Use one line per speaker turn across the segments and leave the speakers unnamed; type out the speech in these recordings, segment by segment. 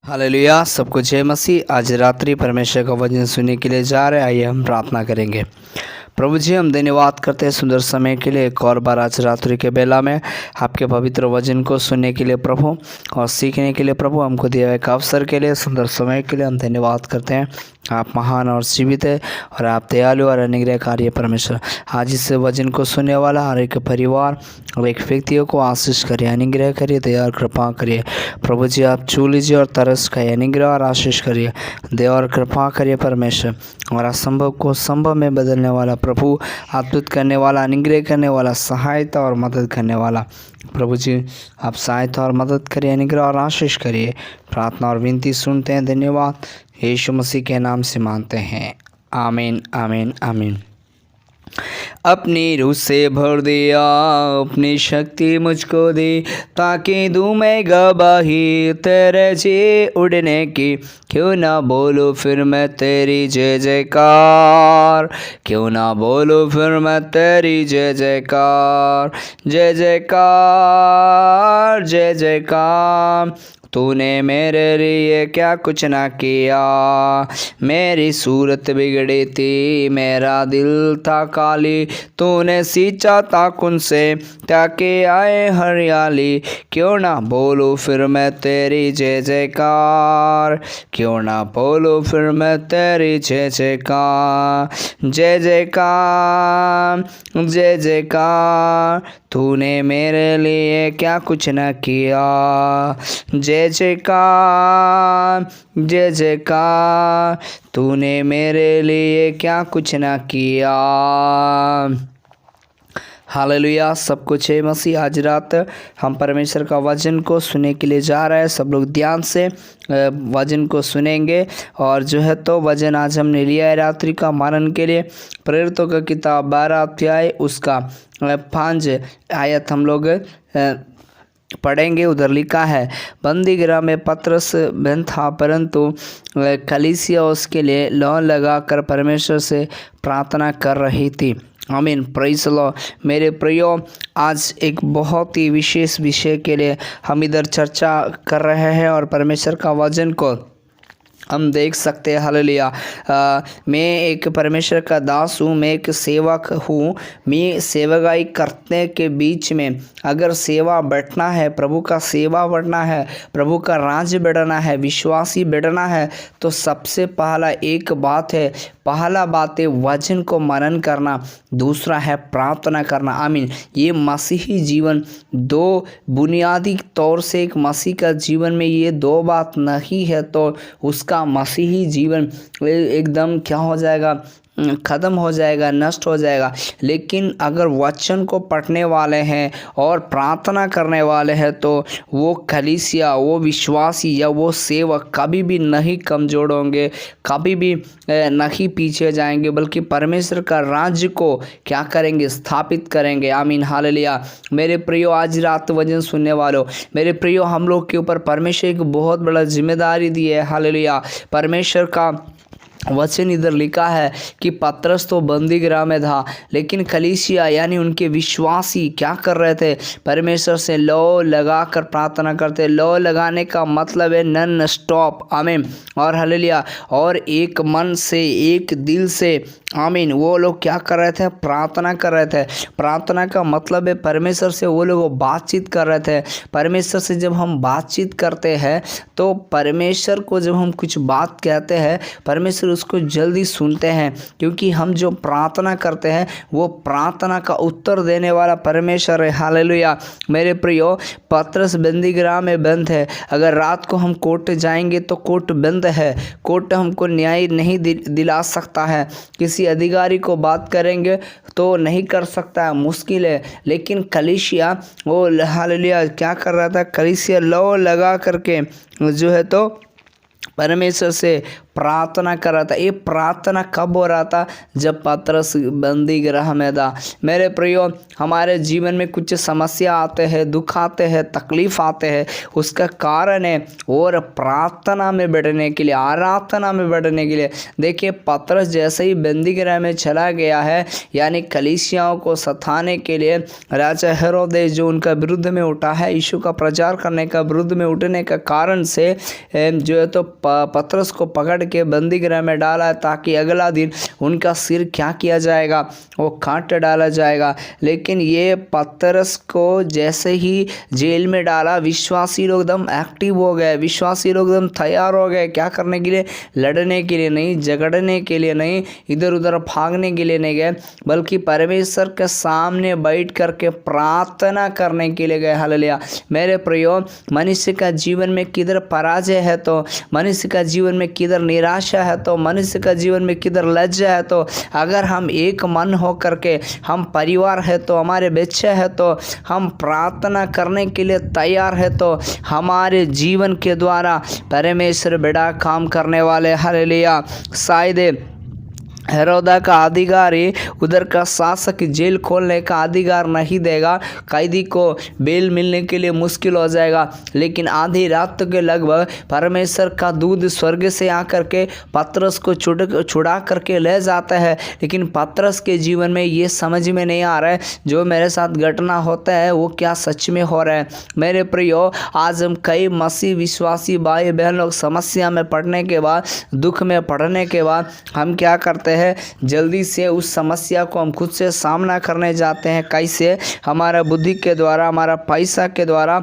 Hallelujah, सबको जय मसीह। आज रात्रि परमेश्वर का वचन सुनने के लिए जा रहे हैं। आइए हम प्रार्थना करेंगे। प्रभु जी, हम धन्यवाद करते हैं सुंदर समय के लिए। एक और बार आज रात्रि के बेला में आपके पवित्र वचन को सुनने के लिए प्रभु और सीखने के लिए प्रभु हमको दिया एक अवसर के लिए, सुंदर समय के लिए हम धन्यवाद करते हैं। आप महान और जीवित है और आप दयालु और अनुग्रहकारी परमेश्वर। आज इस वचन को सुनने वाला हर एक परिवार और एक व्यक्तियों को आशीष करिए, अनुग्रह करिए, दया और कृपा करिए। प्रभु जी, आप छू लीजिए और तरस खाइए, अनुग्रह और आशीष करिए, दया और कृपा करिए परमेश्वर। और असंभव को संभव में बदलने वाला प्रभु, अद्भुत करने वाला, अनुग्रह करने वाला, सहायता और मदद करने वाला प्रभु जी, आप सहायता और मदद करिए, अनुग्रह और आशीष करिए। प्रार्थना और विनती सुनते हैं। धन्यवाद यीशु मसीह के नाम से मांगते हैं, आमीन आमीन आमीन। अपनी रूह से भर दिया, अपनी शक्ति मुझको दी, ताकि दूँ मैं गवाही तेरे जी उड़ने की। क्यों ना बोलूँ फिर मैं तेरी जय जयकार, क्यों ना बोलूँ फिर मैं तेरी जय जयकार। जय जयकार जय जयकार, तूने मेरे लिए क्या कुछ ना किया। मेरी सूरत बिगड़ी थी, मेरा दिल था काली, तूने सींचा था खून से ताकि आए हरियाली। क्यों ना बोलूँ फिर मैं तेरी जय जयकार, क्यों ना बोलूँ फिर मैं तेरी जय जयकार। जय जयकार जय जयकार, तूने मेरे लिए क्या कुछ न किया। जय जयकार जय जयकार, तूने मेरे लिए क्या कुछ न किया। हालेलुया, सब कुछ है मसीह। आज रात हम परमेश्वर का वचन को सुनने के लिए जा रहे हैं। सब लोग ध्यान से वचन को सुनेंगे। और जो है तो वचन आज हमने लिया है रात्रि का मानन के लिए। प्रेरितों का किताब 12 अध्याय उसका 5 आयत हम लोग पढ़ेंगे। उधर लिखा है, बंदी गृह में पतरस बंद था, परंतु कलीसिया उसके लिए लौ लगाकर परमेश्वर से प्रार्थना कर रही थी। आमीन, प्रेज़ द लॉर्ड। मेरे प्रियो, आज एक बहुत ही विशेष विषय के लिए हम इधर चर्चा कर रहे हैं और परमेश्वर का वचन को हम देख सकते हैं। हालेलुया। मैं एक परमेश्वर का दास हूँ, मैं एक सेवक हूँ। मैं सेवकाई करने के बीच में अगर सेवा बढ़ना है, प्रभु का सेवा बढ़ना है, प्रभु का राज्य बढ़ना है, विश्वासी बढ़ना है, तो सबसे पहला एक बात है, पहला बात है वचन को मनन करना, दूसरा है प्रार्थना करना। आमीन। ये मसीही जीवन दो बुनियादी तौर से, एक मसीह का जीवन में ये दो बात नहीं है तो उसका मसीही जीवन एकदम क्या हो जाएगा, ख़त्म हो जाएगा, नष्ट हो जाएगा। लेकिन अगर वचन को पढ़ने वाले हैं और प्रार्थना करने वाले हैं तो वो कलीसिया, वो विश्वासी या वो सेवक कभी भी नहीं कमज़ोर होंगे, कभी भी नहीं पीछे जाएंगे, बल्कि परमेश्वर का राज्य को क्या करेंगे, स्थापित करेंगे। आमीन, हालेलुया। मेरे प्रियो, आज रात वचन सुनने वालों, मेरे प्रियो, हम लोग के ऊपर परमेश्वर एक बहुत बड़ा जिम्मेदारी दी है। हालेलुया। परमेश्वर का वचन इधर लिखा है कि पतरस तो बंदी गृह में था, लेकिन कलीसिया यानी उनके विश्वासी क्या कर रहे थे, परमेश्वर से लौ लगा कर प्रार्थना करते। लौ लगाने का मतलब है नन स्टॉप। आमीन और हालेलुया। और एक मन से, एक दिल से, आमीन, वो लोग क्या कर रहे थे, प्रार्थना कर रहे थे। प्रार्थना का मतलब है परमेश्वर से वो लोग बातचीत कर रहे थे। परमेश्वर से जब हम बातचीत करते हैं तो परमेश्वर को जब हम कुछ बात कहते हैं, परमेश्वर उसको जल्दी सुनते हैं, क्योंकि हम जो प्रार्थना करते हैं वो प्रार्थना का उत्तर देने वाला परमेश्वर है। हालेलुया। मेरे प्रियो, पतरस बंदी गृह में बंद है। अगर रात को हम कोर्ट जाएंगे तो कोर्ट बंद है, कोर्ट हमको न्याय नहीं दिला सकता है। किसी अधिकारी को बात करेंगे तो नहीं कर सकता है, मुश्किल है। लेकिन कलीसिया वो हालेलुया क्या कर रहा था, कलीसिया लौ लगा करके जो है तो परमेश्वर से प्रार्थना कर रहा था। ये प्रार्थना कब हो रहा था? जब पतरस बंदी गृह में था। मेरे प्रियो, हमारे जीवन में कुछ समस्या आते हैं, दुख आते हैं, तकलीफ आते हैं, उसका कारण है और प्रार्थना में बैठने के लिए, आराधना में बैठने के लिए। देखिए, पतरस जैसे ही बंदी गृह में चला गया है, यानी कलीसियाओं को सताने के लिए, राजा हेरोदेस जो उनका विरुद्ध में उठा है, यीशु का प्रचार करने का विरुद्ध में उठने का कारण से जो है तो पतरस को पकड़ के बंदी गृह में डाला, ताकि अगला दिन उनका सिर क्या किया जाएगा? वो काट डाला जाएगा। लेकिन ये पतरस को जैसे ही जेल में डाला, विश्वासी लोग एकदम एक्टिव हो गए, विश्वासी लोग एकदम तैयार हो गए। क्या करने के लिए? लड़ने के लिए नहीं, झगड़ने के लिए नहीं, इधर उधर भागने के लिए नहीं गए, बल्कि परमेश्वर के सामने बैठ करके प्रार्थना करने के लिए गए। हालेलुया। मेरे प्रियो, मनुष्य का जीवन में किधर पराजय है तो, मनुष्य का जीवन में किधर निराशा है तो, मनुष्य का जीवन में किधर लज्जा है तो, अगर हम एक मन हो करके, हम परिवार है तो, हमारे बच्चे है तो, हम प्रार्थना करने के लिए तैयार है तो, हमारे जीवन के द्वारा परमेश्वर बड़ा काम करने वाले। हालेलुया। शायद हेरोदा का अधिकारी, उधर का शासक जेल खोलने का अधिकार नहीं देगा, कैदी को बेल मिलने के लिए मुश्किल हो जाएगा। लेकिन आधी रात के लगभग परमेश्वर का दूत स्वर्ग से आकर के पतरस को छुड़ा करके ले जाता है। लेकिन पतरस के जीवन में ये समझ में नहीं आ रहा है जो मेरे साथ घटना होता है वो क्या सच में हो रहा है। मेरे प्रियो, आज हम कई मसीह विश्वासी भाई बहन लोग समस्या में पड़ने के बाद, दुख में पड़ने के बाद हम क्या करते हैं? जल्दी से उस समस्या को हम खुद से सामना करने जाते हैं। कैसे? हमारा बुद्धि के द्वारा, हमारा पैसा के द्वारा,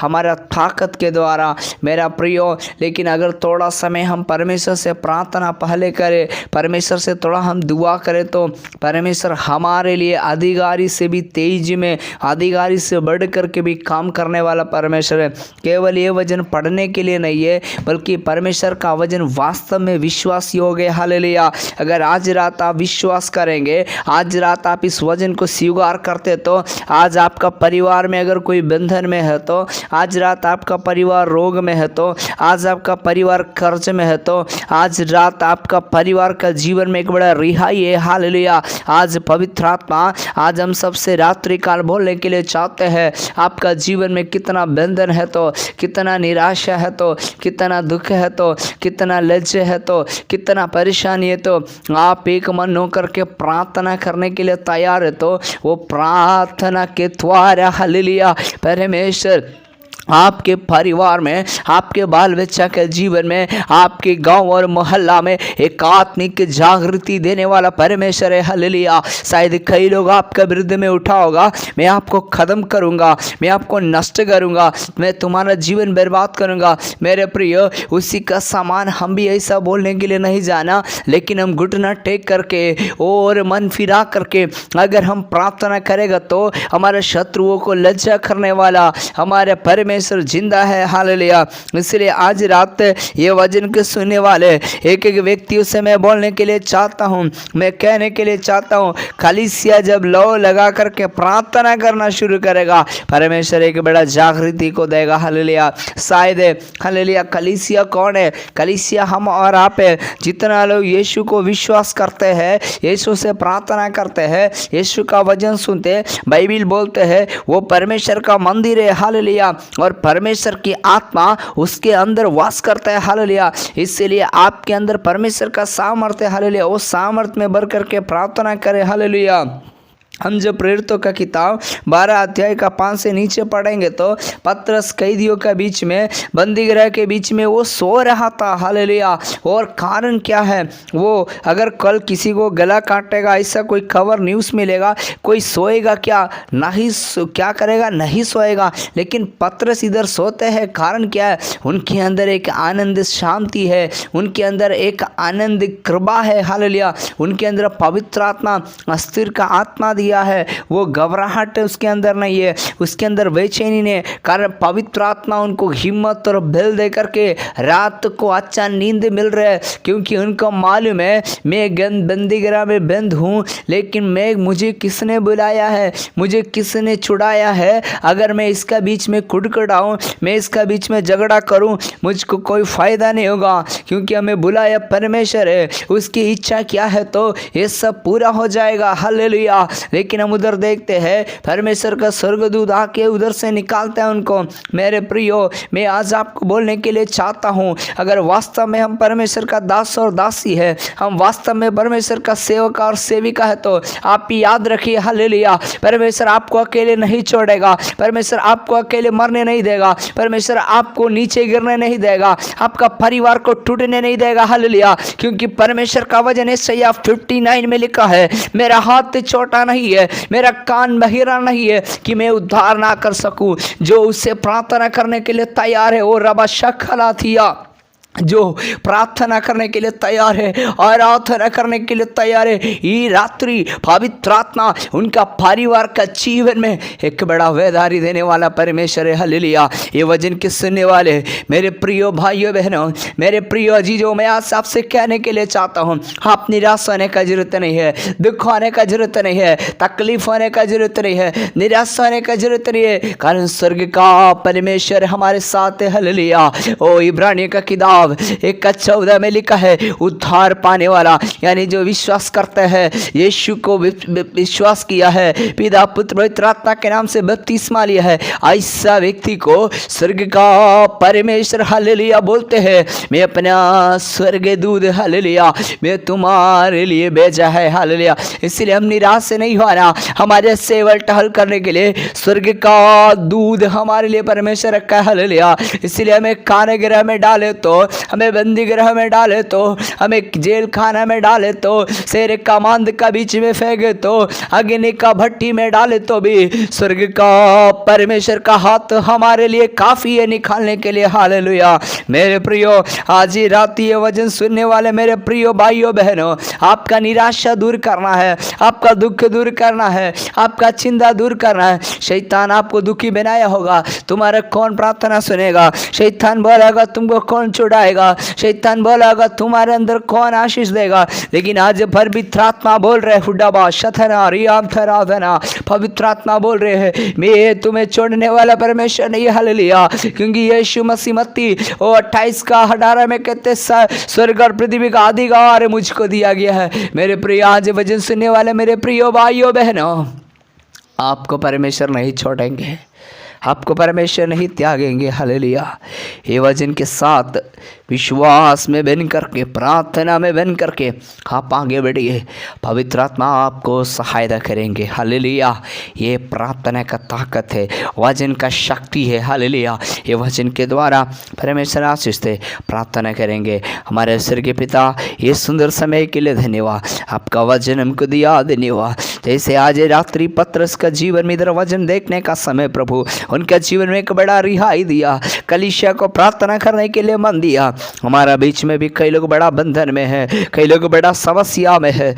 हमारा ताकत के द्वारा। मेरा प्रियो, लेकिन अगर थोड़ा समय हम परमेश्वर से प्रार्थना पहले करें, परमेश्वर से थोड़ा हम दुआ करें, तो परमेश्वर हमारे लिए अधिकारी से भी तेज में, अधिकारी से बढ़ करके भी काम करने वाला परमेश्वर है। केवल ये वचन पढ़ने के लिए नहीं है, बल्कि परमेश्वर का वचन वास्तव में विश्वासी हो गए। हालेलुया। अगर आज रात आप विश्वास करेंगे, आज रात आप इस वचन को स्वीकार करते, तो आज आपका परिवार में अगर कोई बंधन में है तो, आज रात आपका परिवार रोग में है तो, आज आपका परिवार कर्ज में है तो, आज रात आपका परिवार का जीवन में एक बड़ा रिहाई है। हालेलुया। आज पवित्र आत्मा, आज हम सबसे रात्रि काल बोलने के लिए चाहते हैं, आपका जीवन में कितना बंधन है तो, कितना निराशा है तो, कितना दुख है तो, कितना लज्जा है तो, कितना परेशानी है तो, आप एक मन होकर के प्रार्थना करने के लिए तैयार है तो, वो प्रार्थना के द्वारा हालेलुया परमेश्वर आपके परिवार में, आपके बाल बच्चा के जीवन में, आपके गांव और मोहल्ला में एक आत्मिक जागृति देने वाला परमेश्वर है। हालेलुया। शायद कई लोग आपका विरुद्ध में उठा होगा, मैं आपको खत्म करूंगा, मैं आपको नष्ट करूंगा, मैं तुम्हारा जीवन बर्बाद करूंगा। मेरे प्रिय, उसी का सामान हम भी ऐसा बोलने के लिए नहीं जाना, लेकिन हम घुटना टेक करके और मन फिरा करके अगर हम प्रार्थना करेगा तो हमारे शत्रुओं को लज्जा करने वाला हमारे परमेश्वर जिंदा है। हालेलुया। इसलिए आज रात ये वचन के सुनने वाले एक एक व्यक्तियों से मैं बोलने के लिए चाहता हूँ, मैं कहने के लिए चाहता हूँ, कलीसिया जब लौ लगा करके प्रार्थना करना शुरू करेगा, परमेश्वर एक बड़ा जागृति को देगा। हालेलुया। शायद हालेलुया। कलीसिया कौन है? कलीसिया हम और आप है। जितना लोग यीशु को विश्वास करते हैं, यीशु से प्रार्थना करते हैं, यीशु का वचन सुनते, बाइबिल बोलते हैं, वो परमेश्वर का मंदिर है। हालेलुया। और परमेश्वर की आत्मा उसके अंदर वास करता है। हालेलुया। इसलिए आपके अंदर परमेश्वर का सामर्थ्य, हालेलुया, वो सामर्थ्य में भर करके प्रार्थना करें। हालेलुया। हम जब प्रेरितों का किताब 12 अध्याय का 5 से नीचे पढ़ेंगे तो पतरस कैदियों के बीच में, बंदी गृह के बीच में वो सो रहा था। हालेलुया। और कारण क्या है? वो अगर कल किसी को गला काटेगा, ऐसा कोई खबर न्यूज़ मिलेगा, कोई सोएगा क्या? नहीं, क्या करेगा? नहीं सोएगा। लेकिन पतरस इधर सोते हैं। कारण क्या है? उनके अंदर एक आनंद शांति है, उनके अंदर एक आनंद कृपा है। हालेलुया। उनके अंदर पवित्र आत्मा, अस्थिर का आत्मा दिया है, वो घबराहट उसके अंदर नहीं है, उसके अंदर बेचैनी नहीं है, कारण पवित्र आत्मा उनको हिम्मत और बल दे करके रात को अच्छा नींद मिल रहा है, क्योंकि उनको मालूम है मैं बंदीगृह में बंद हूँ, लेकिन मुझे किसने बुलाया है, मुझे किसने छुड़ाया है। अगर मैं इसका बीच में कुड़कुड़ाऊँ, मैं इसका बीच में झगड़ा करूँ, मुझको कोई फ़ायदा नहीं होगा, क्योंकि हमें बुलाया परमेश्वर है, उसकी इच्छा क्या है तो ये सब पूरा हो जाएगा। हालेलुया। लेकिन हम उधर देखते हैं परमेश्वर का स्वर्गदूत आके उधर से निकालता है उनको। मेरे प्रियो, मैं आज आपको बोलने के लिए चाहता हूँ, अगर वास्तव में हम परमेश्वर का दास और दासी है, हम वास्तव में परमेश्वर का सेवक और सेविका है, तो आप याद रखिए, हालेलुया, परमेश्वर आपको अकेले नहीं छोड़ेगा, परमेश्वर आपको अकेले मरने नहीं देगा, परमेश्वर आपको नीचे गिरने नहीं देगा, आपका परिवार को टूटने नहीं देगा। हालेलुया। क्योंकि परमेश्वर का वचन यशायाह 59 में लिखा है, मेरा हाथ छोटा नहीं है, मेरा कान बहिरा नहीं है कि मैं उद्धार ना कर सकूं। जो उससे प्रार्थना करने के लिए तैयार है, वो रबा शखला थिया, जो प्रार्थना करने के लिए तैयार है, आराधना करने के लिए तैयार है, ये रात्रि पवित्र आत्मा उनका परिवार का जीवन में एक बड़ा वेदारी देने वाला परमेश्वर है। हालेलुया। ये वचन के सुनने वाले मेरे प्रियो भाइयों बहनों, मेरे प्रियो अजीजों, मैं आज आपसे कहने के लिए चाहता हूँ, आप निराश होने का जरूरत नहीं है, दुख होने का जरूरत नहीं है, तकलीफ होने का जरूरत नहीं है, निराश होने का जरूरत नहीं है, कारण स्वर्ग का परमेश्वर हमारे साथ है। हालेलुया। ओ इब्रानियों का किताब 1:14 में लिखा है, उद्धार पाने वाला, यानी जो विश्वास करते हैं, यीशु को विश्वास किया है, पिता पुत्र पवित्र आत्मा के नाम से बपतिस्मा लिया है, ऐसा व्यक्ति को स्वर्ग का परमेश्वर हालेलुया बोलते हैं, मैं अपना स्वर्गदूत हालेलुया मैं तुम्हारे लिए भेजा है। हालेलुया। इसलिए हम निराश से नहीं होना, हमारे सेवल टहल करने के लिए स्वर्ग का दूध हमारे लिए परमेश्वर रखा है। हालेलुया। इसलिए हमें कारागृह में डाले तो, हमें बंदी गृह में डाले तो, हमें जेल खाना में डाले तो, शेर का मांद का बीच में फेंके तो, अग्नि का भट्टी में डाले तो भी स्वर्ग का परमेश्वर का हाथ हमारे लिए काफी है निकालने के लिए। हालेलुया। मेरे प्रियो, आज ही रात ये वचन सुनने वाले मेरे प्रियो भाइयों बहनों, आपका निराशा दूर करना है, आपका दुख दूर करना है, आपका चिंता दूर करना है। शैतान आपको दुखी बनाया होगा, तुम्हारा कौन प्रार्थना सुनेगा? शैतान बोलेगा तुमको कौन छुड़ाएगा? शैतान बोलेगा तुम्हारे अंदर कौन आशीष देगा? लेकिन आज पवित्र आत्मा बोल रहे, हुडाबा शथना रियाम थराधना, पवित्र आत्मा बोल रहे हैं, मैं तुम्हें छोड़ने वाला परमेश्वर नहीं। हालेलुया। क्योंकि यीशु मसीह मत्ती 28:18 में कहते, स्वर्ग और पृथ्वी का अधिकार मुझको दिया गया है। मेरे प्रिय, आज वचन सुनने वाले मेरे प्रियो भाइयों बहनों, आपको परमेश्वर नहीं छोड़ेंगे, आपको परमेश्वर नहीं त्यागेंगे। हालेलुया। ये वचन के साथ विश्वास में बन करके, प्रार्थना में बन करके आप आगे बढ़िए, पवित्र आत्मा आपको सहायता करेंगे। हालेलुया। ये प्रार्थना का ताकत है, वचन का शक्ति है। हालेलुया। ये वचन के द्वारा परमेश्वर आशीष से प्रार्थना करेंगे। हमारे स्वर्गीय पिता, ये सुंदर समय के लिए धन्यवाद, आपका वचन हमको दिया, धन्यवाद। जैसे आज रात्रि पत्रस का जीवन में इधर वचन देखने का समय, प्रभु उनका जीवन में एक बड़ा रिहाई दिया, कलीसिया को प्रार्थना करने के लिए मन दिया। हमारा बीच में भी कई लोग बड़ा बंधन में है, कई लोग बड़ा समस्या में है।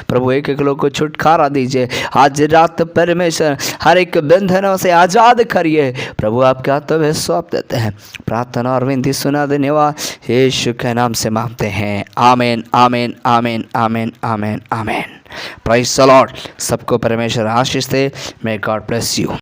प्रभु एक एक लोग को छुटकारा दीजिए। आज रात परमेश्वर हर एक बंधनों से आजाद करिए। प्रभु आपके हाथों में सौंप देते हैं, प्रार्थना और विनती सुना। धन्यवाद, यीशु के नाम से मांगते हैं। आमीन, आमीन, आमीन, आमीन, आमीन, आमीन। Praise the lord. सबको परमेश्वर आशीष दे। May God bless you.